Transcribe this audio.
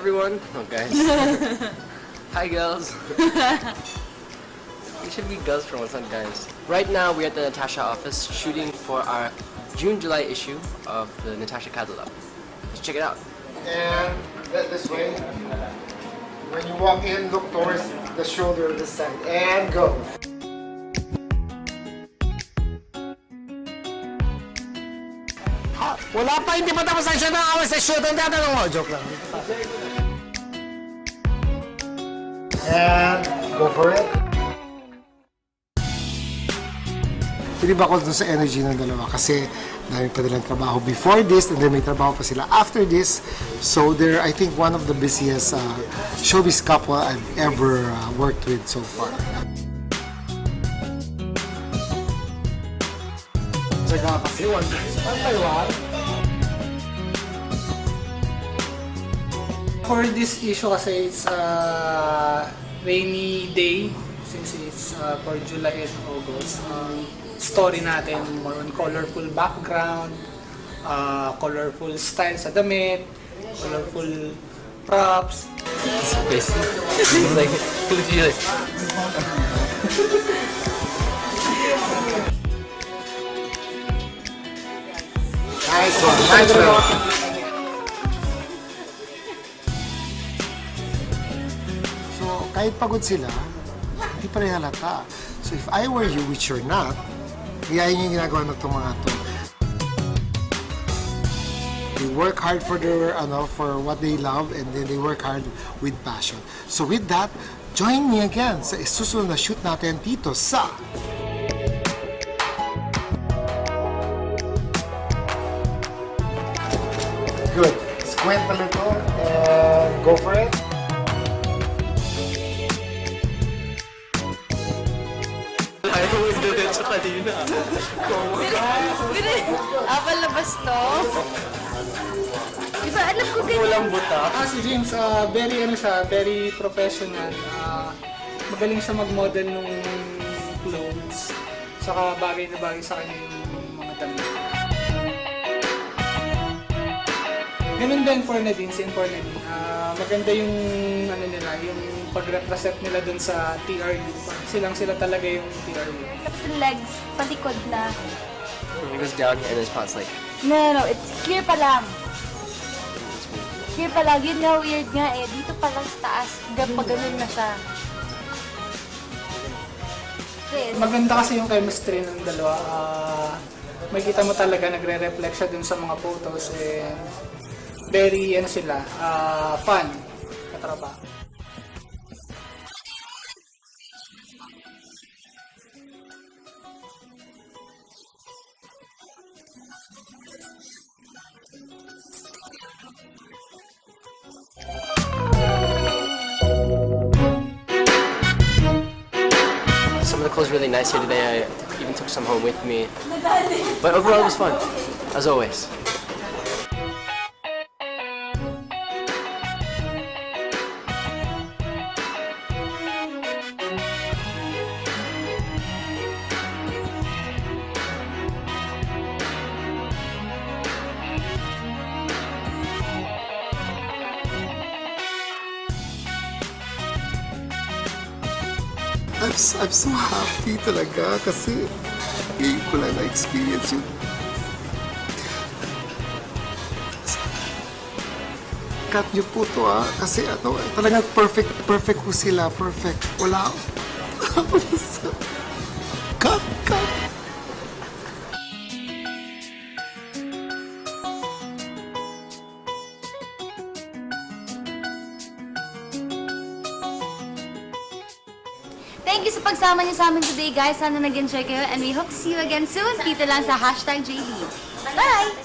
everyone. Oh, guys. Hi, girls. We should be girls from what's up, guys. Right now, we're at the Natasha office shooting for our June-July issue of the Natasha catalog. Let's check it out. And this way. When you walk in, look towards the shoulder this side. And go. Wala pa, hindi pa tapos ang shoot. Nakawas sa shoot. Ang tatanong mo. Joke lang. And go for it. Hindi ba ako dun sa energy ng dalawa? Kasi dami pa nilang trabaho before this and then may trabaho pa sila after this. So they're, I think, one of the busiest showbiz couple I've ever worked with so far. Saka kasi one by one. For this issue kasi it's rainy day since it's for July and August. Story natin more on colorful background, colorful style sa damit, colorful props. It's like, Nice one, nice one. So, kahit pagod sila, hindi pa rin halata. So, if I were you, which you're not, gayahin yung ginagawa ng itong mga to. They work hard for their, for what they love, and then they work hard with passion. So, with that, join me again sa susunod na shoot natin dito sa Good. Squint a little and go for it. I always do that sa kanina. Palabas to? Diba, alam ko ganyan. Walang buta. Si James, very professional. Magaling siya mag-model ng clothes. Saka bagay na bagay sa kanya yung mga damit. Ganun din for Nadine, maganda yung nila, yung pag-represent nila dun sa TRU. Sila talaga yung TRU. Tapos yung legs, palikod na. It goes down here and this spot's like... No, it's here pa lang. Here pa lang, yun nga weird nga eh. Dito pa lang sa taas, pag ganun na siya. Yes. Maganda kasi yung chemistry ng dalawa. Makikita mo talaga nagre-reflect siya dun sa mga photos and very fun katrabaho. Some of the clothes are really nice here today. I even took some home with me. But overall, it was fun, as always. I'm so happy talaga kasi ngayon ko lang na-experience yun. Cut niyo po to kasi talagang perfect po sila, perfect. Wala. Cut. Thank you sa pagsama niyo sa amin today, guys. Sana nag-enjoy kayo and we hope to see you again soon dito lang sa #JB. Bye!